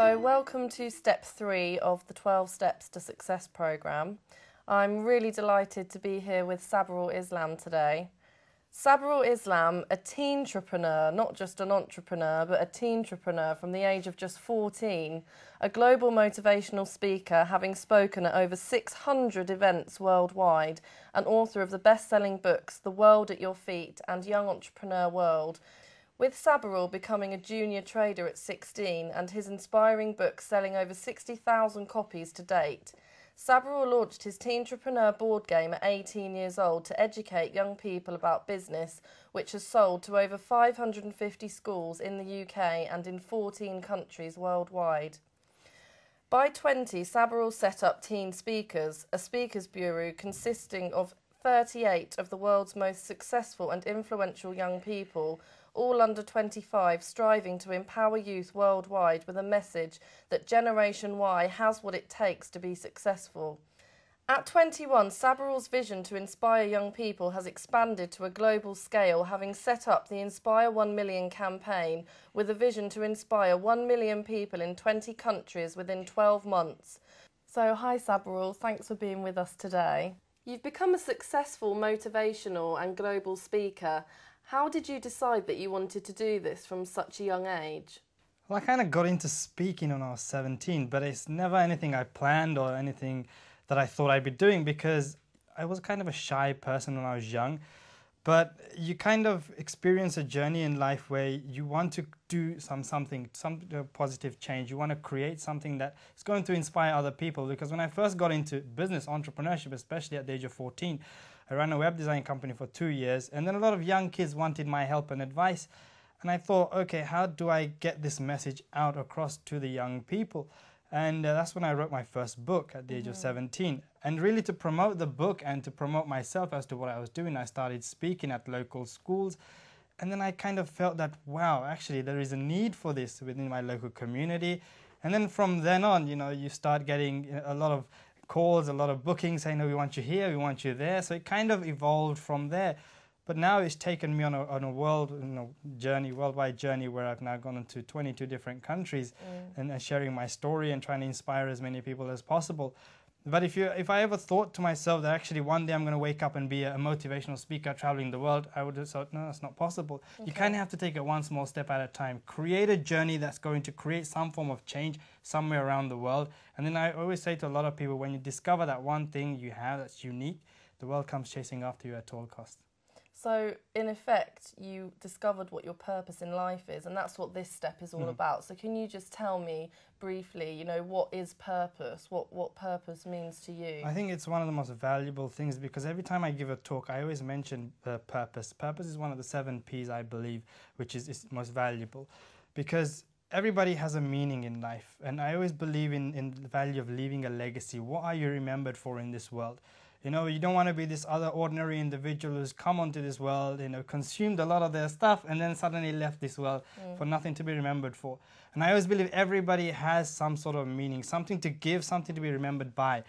So welcome to step 3 of the 12 Steps to Success programme. I'm really delighted to be here with Sabarul Islam today. Sabarul Islam, a teen-trepreneur, not just an entrepreneur, but a teen-trepreneur from the age of just 14, a global motivational speaker having spoken at over 600 events worldwide, and author of the best-selling books The World at Your Feet and Young Entrepreneur World. With Sabarul becoming a junior trader at 16 and his inspiring book selling over 60,000 copies to date, Sabarul launched his Teen-trepreneur board game at 18 years old to educate young people about business, which has sold to over 550 schools in the UK and in 14 countries worldwide. By 20, Sabarul set up Teen Speakers, a speakers bureau consisting of 38 of the world's most successful and influential young people, all under 25, striving to empower youth worldwide with a message that Generation Y has what it takes to be successful. At 21, Sabarul's vision to inspire young people has expanded to a global scale, having set up the Inspire 1 Million campaign with a vision to inspire 1 million people in 20 countries within 12 months. So, hi Sabarul, thanks for being with us today. You've become a successful motivational and global speaker. How did you decide that you wanted to do this from such a young age? Well, I kind of got into speaking when I was 17, but it's never anything I planned or anything that I thought I'd be doing because I was kind of a shy person when I was young. But you kind of experience a journey in life where you want to do some positive change. You want to create something that is going to inspire other people. Because when I first got into business, entrepreneurship, especially at the age of 14, I ran a web design company for 2 years. And then a lot of young kids wanted my help and advice. And I thought, okay, how do I get this message out across to the young people? And that's when I wrote my first book at the age of 17. And really to promote the book and to promote myself as to what I was doing, I started speaking at local schools. And then I kind of felt that, wow, actually there is a need for this within my local community. And then from then on, you start getting a lot of calls, a lot of bookings saying, no, we want you here, we want you there. So it kind of evolved from there. But now it's taken me on a worldwide journey where I've now gone into 22 different countries and sharing my story and trying to inspire as many people as possible. But if I ever thought to myself that actually one day I'm going to wake up and be a motivational speaker traveling the world, I would have thought, no, that's not possible. Okay. You kind of have to take it one small step at a time. Create a journey that's going to create some form of change somewhere around the world. And then I always say to a lot of people, when you discover that one thing you have that's unique, the world comes chasing after you at all costs. So, in effect, you discovered what your purpose in life is, and that's what this step is all about. So can you just tell me briefly, what is purpose? What purpose means to you? I think it's one of the most valuable things because every time I give a talk, I always mention purpose. Purpose is one of the 7 Ps, I believe, which is most valuable because everybody has a meaning in life. And I always believe in the value of leaving a legacy. What are you remembered for in this world? You don't want to be this other ordinary individual who's come onto this world, consumed a lot of their stuff and then suddenly left this world for nothing to be remembered for. And I always believe everybody has some sort of meaning, something to give, something to be remembered by.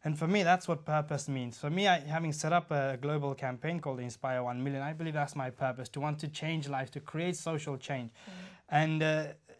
And for me, that's what purpose means. For me, having set up a global campaign called Inspire 1 Million, I believe that's my purpose, to want to change lives, to create social change. And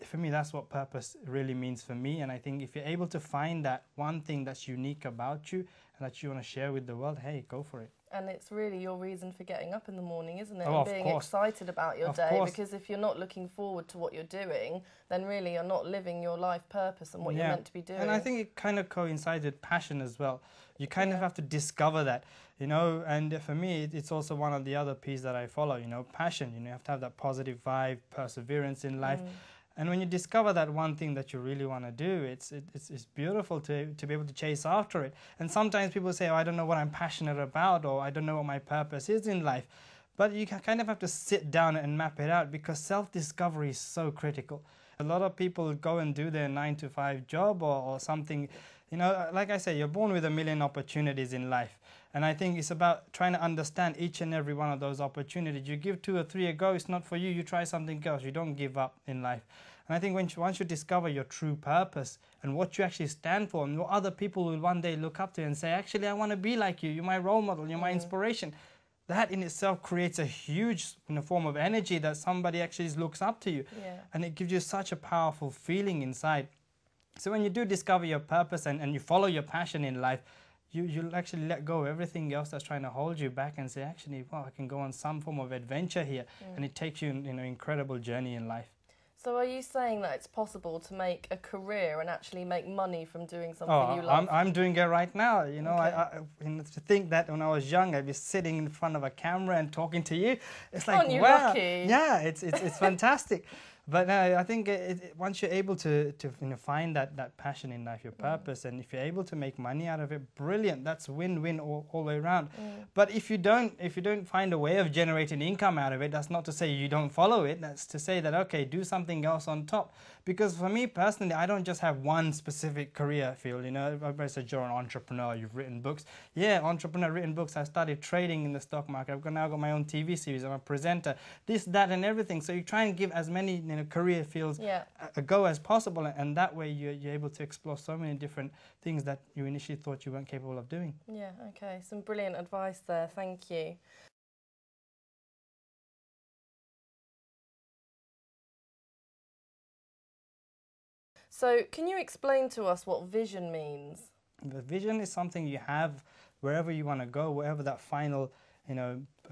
for me, that's what purpose really means for me. And I think if you're able to find that one thing that's unique about you and that you want to share with the world, hey, go for it. And it's really your reason for getting up in the morning, isn't it? Oh, and being excited about your day. Because if you're not looking forward to what you're doing, then really you're not living your life purpose and what you're meant to be doing. And I think it kind of coincides with passion as well. You kind of have to discover that, and for me, it's also one of the other P's that I follow, passion. You have to have that positive vibe, perseverance in life. And when you discover that one thing that you really want to do, it's beautiful to be able to chase after it. And sometimes people say, oh, I don't know what I'm passionate about, or I don't know what my purpose is in life. But you kind of have to sit down and map it out because self-discovery is so critical. A lot of people go and do their 9-to-5 job or something. Like I say, you're born with a million opportunities in life. And I think it's about trying to understand each and every one of those opportunities. You give 2 or 3 a go, it's not for you, you try something else. You don't give up in life. And I think once you discover your true purpose and what you actually stand for and what other people will one day look up to and say, actually, I want to be like you. You're my role model. You're my inspiration. That in itself creates a huge form of energy that somebody actually looks up to you. Yeah. And it gives you such a powerful feeling inside. So when you do discover your purpose and you follow your passion in life, you'll actually let go of everything else that's trying to hold you back and say, actually, wow, I can go on some form of adventure here. And it takes you on an incredible journey in life. So are you saying that it's possible to make a career and actually make money from doing something you love? I'm doing it right now. You know, Okay. to think that when I was young, I'd be sitting in front of a camera and talking to you. It's like, Aren't you wow. lucky? Yeah, it's fantastic. But I think once you're able to find that passion in life, your purpose, and if you're able to make money out of it, brilliant. That's win-win all the way around. But if you don't find a way of generating income out of it, that's not to say you don't follow it. That's to say that, okay, do something else on top. Because for me personally, I don't just have one specific career field. You know, everybody says you're an entrepreneur, you've written books. Yeah, entrepreneur, written books. I started trading in the stock market. I've now got my own TV series. I'm a presenter. This, that, and everything. So you try and give as many career fields a go as possible, and that way you're able to explore so many different things that you initially thought you weren't capable of doing. Yeah, okay. Some brilliant advice there. Thank you. So can you explain to us what vision means? The vision is something you have wherever you want to go, wherever that final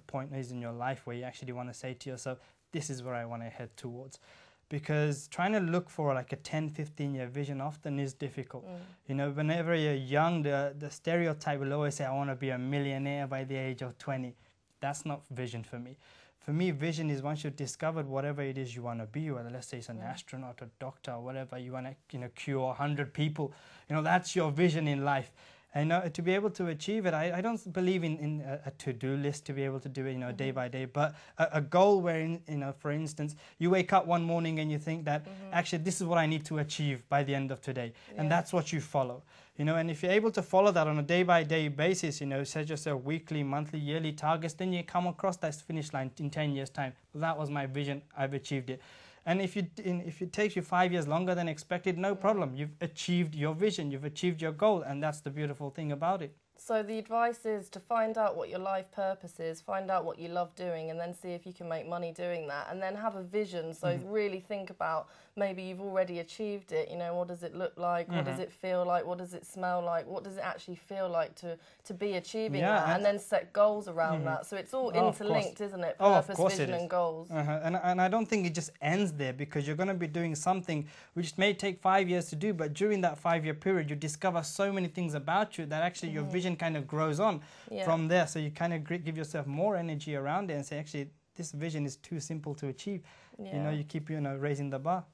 point is in your life where you actually want to say to yourself, this is where I want to head towards. Because trying to look for like a 10-15-year vision often is difficult. You know, whenever you're young, the stereotype will always say, I want to be a millionaire by the age of 20. That's not vision for me. For me, vision is once you've discovered whatever it is you want to be, whether let's say it's an astronaut or doctor or whatever, you want to cure 100 people, that's your vision in life. And to be able to achieve it, I don't believe in a to-do list to be able to do it, day by day, but a goal where, for instance, you wake up one morning and you think that, actually, this is what I need to achieve by the end of today. And that's what you follow. And if you're able to follow that on a day-by-day basis, set yourself weekly, monthly, yearly targets, then you come across that finish line in 10 years' time. That was my vision. I've achieved it. And if it takes you 5 years longer than expected, no problem. You've achieved your vision. You've achieved your goal. And that's the beautiful thing about it. So the advice is to find out what your life purpose is, find out what you love doing, and then see if you can make money doing that, and then have a vision. So really think about, maybe you've already achieved it, what does it look like, what does it feel like, what does it smell like, what does it actually feel like to be achieving that, and then set goals around that. So it's all interlinked, isn't it? Purpose, vision and goals. And I don't think it just ends there, because you're going to be doing something which may take 5 years to do, but during that 5-year period you discover so many things about you that actually your vision kind of grows on from there. So you kind of give yourself more energy around it and say, actually, this vision is too simple to achieve. You keep raising the bar.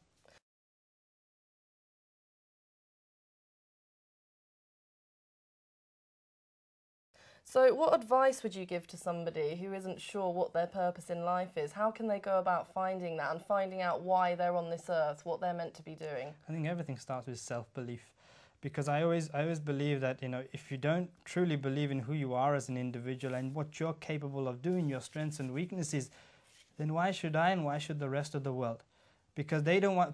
So what advice would you give to somebody who isn't sure what their purpose in life is? How can they go about finding that and finding out why they're on this earth, what they're meant to be doing? I think everything starts with self-belief. Because I always believe that, if you don't truly believe in who you are as an individual and what you're capable of doing, your strengths and weaknesses, then why should I and why should the rest of the world? Because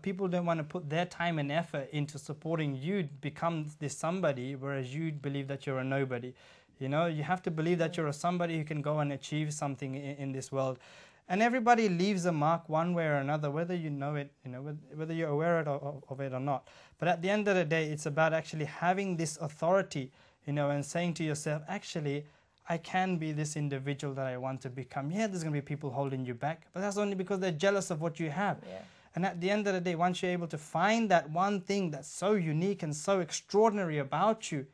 people don't want to put their time and effort into supporting you become this somebody, whereas you believe that you're a nobody. You have to believe that you're a somebody who can go and achieve something in this world. And everybody leaves a mark one way or another, whether you know it, whether you're aware of it or not. But at the end of the day, it's about actually having this authority, and saying to yourself, actually, I can be this individual that I want to become. Yeah, there's going to be people holding you back, but that's only because they're jealous of what you have. Yeah. And at the end of the day, once you're able to find that one thing that's so unique and so extraordinary about you,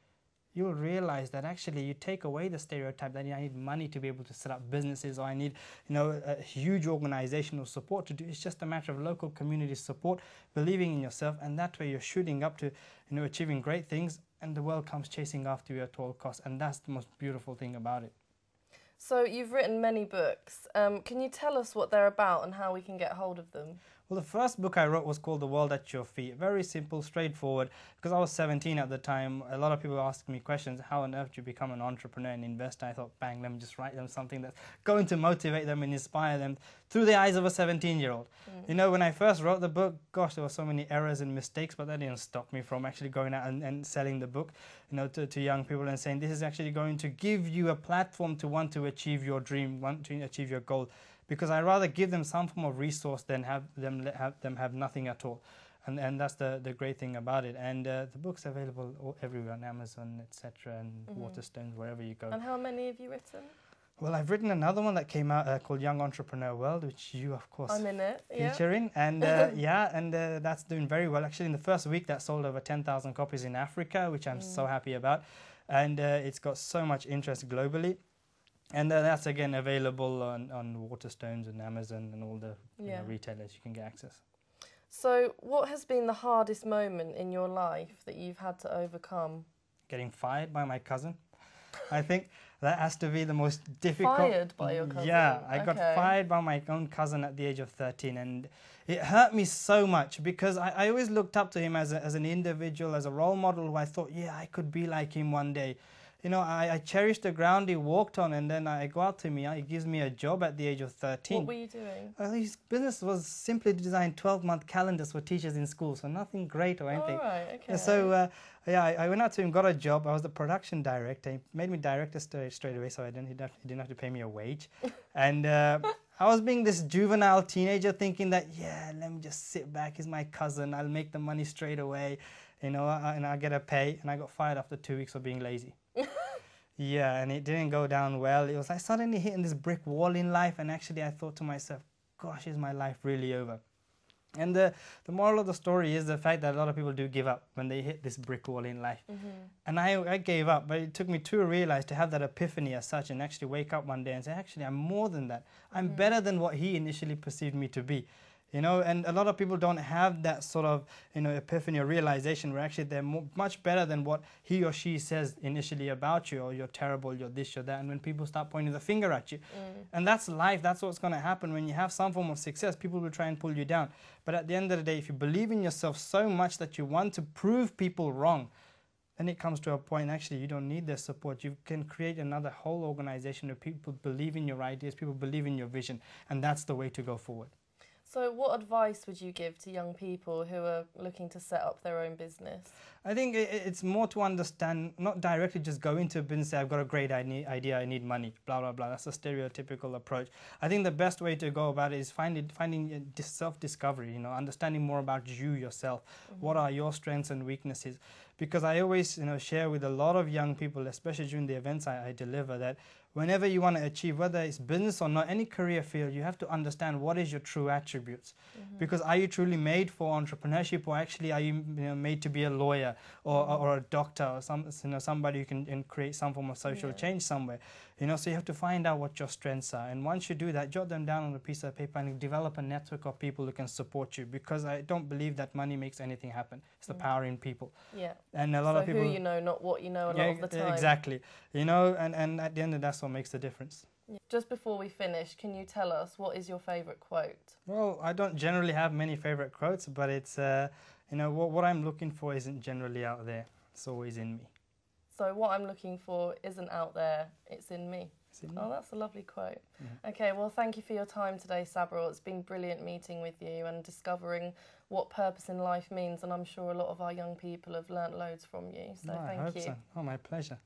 you'll realize that actually you take away the stereotype that I need money to be able to set up businesses, or I need a huge organizational support to do. It's just a matter of local community support, believing in yourself, and that way you're shooting up to achieving great things, and the world comes chasing after you at all costs, and that's the most beautiful thing about it. So you've written many books. Can you tell us what they're about and how we can get hold of them? Well, the first book I wrote was called The World at Your Feet. Very simple, straightforward. Because I was 17 at the time, a lot of people asked me questions, how on earth do you become an entrepreneur and investor? I thought, bang, let me just write them something that's going to motivate them and inspire them through the eyes of a 17-year-old. When I first wrote the book, gosh, there were so many errors and mistakes, but that didn't stop me from actually going out and selling the book, to young people and saying, this is actually going to give you a platform to want to achieve your dream, want to achieve your goal. Because I'd rather give them some form of resource than have them have nothing at all. And that's the great thing about it. And the book's available everywhere on Amazon, etc., and Waterstones, wherever you go. And how many have you written? Well, I've written another one that came out called Young Entrepreneur World, which you, of course, I'm in it. feature in. And that's doing very well. Actually, in the first week, that sold over 10,000 copies in Africa, which I'm so happy about. And it's got so much interest globally. And that's, again, available on Waterstones and Amazon and all the retailers you can get access. So what has been the hardest moment in your life that you've had to overcome? Getting fired by my cousin. I think that has to be the most difficult. Fired by your cousin? Yeah, I got fired by my own cousin at the age of 13, and it hurt me so much because I always looked up to him as an individual, as a role model who I thought, yeah, I could be like him one day. You know, I cherished the ground he walked on, and then I go out to me, he gives me a job at the age of 13. What were you doing? His business was simply to design 12-month calendars for teachers in schools, so nothing great or anything. Oh, right, okay. So, I went out to him, got a job. I was the production director. He made me director straight away, so he didn't have to pay me a wage. And I was being this juvenile teenager thinking that, yeah, let me just sit back. He's my cousin. I'll make the money straight away, you know, and I'll get a pay. And I got fired after 2 weeks of being lazy. Yeah, and it didn't go down well. It was like suddenly hitting this brick wall in life, and actually I thought to myself, gosh, is my life really over? And the moral of the story is the fact that a lot of people do give up when they hit this brick wall in life. And I gave up, but it took me to realize, to have that epiphany as such, and actually wake up one day and say, actually, I'm more than that. I'm better than what he initially perceived me to be. You know, and a lot of people don't have that sort of, you know, epiphany or realization where actually they're much better than what he or she says initially about you, or you're terrible, you're this, you're that, and when people start pointing the finger at you. And that's life, that's what's going to happen. When you have some form of success, people will try and pull you down. But at the end of the day, if you believe in yourself so much that you want to prove people wrong, then it comes to a point, actually, you don't need their support. You can create another whole organization where people believe in your ideas, people believe in your vision, and that's the way to go forward. So what advice would you give to young people who are looking to set up their own business? I think it's more to understand, not directly just go into a business, say, I've got a great idea, I need money, blah, blah, blah. That's a stereotypical approach. I think the best way to go about it is finding self-discovery, you know, understanding more about you yourself. What are your strengths and weaknesses? Because I always, you know, share with a lot of young people, especially during the events I deliver, that whenever you want to achieve, whether it's business or not, any career field, you have to understand what is your true attributes. Because are you truly made for entrepreneurship, or actually are you, made to be a lawyer or a doctor, or somebody who can create some form of social change somewhere? You know, so you have to find out what your strengths are. And once you do that, jot them down on a piece of paper and develop a network of people who can support you. Because I don't believe that money makes anything happen. It's the power in people. Yeah. And a lot of people, who you know, not what you know, a lot of the time. Exactly. You know, and at the end of that's what makes the difference. Just before we finish, can you tell us what is your favourite quote? Well, I don't generally have many favourite quotes, but it's, you know, what I'm looking for isn't generally out there. It's always in me. So what I'm looking for isn't out there, it's in me. Oh, that's a lovely quote. Okay, well, thank you for your time today, Sabril. It's been brilliant meeting with you and discovering what purpose in life means, and I'm sure a lot of our young people have learnt loads from you. So thank you. I hope so. Oh, my pleasure.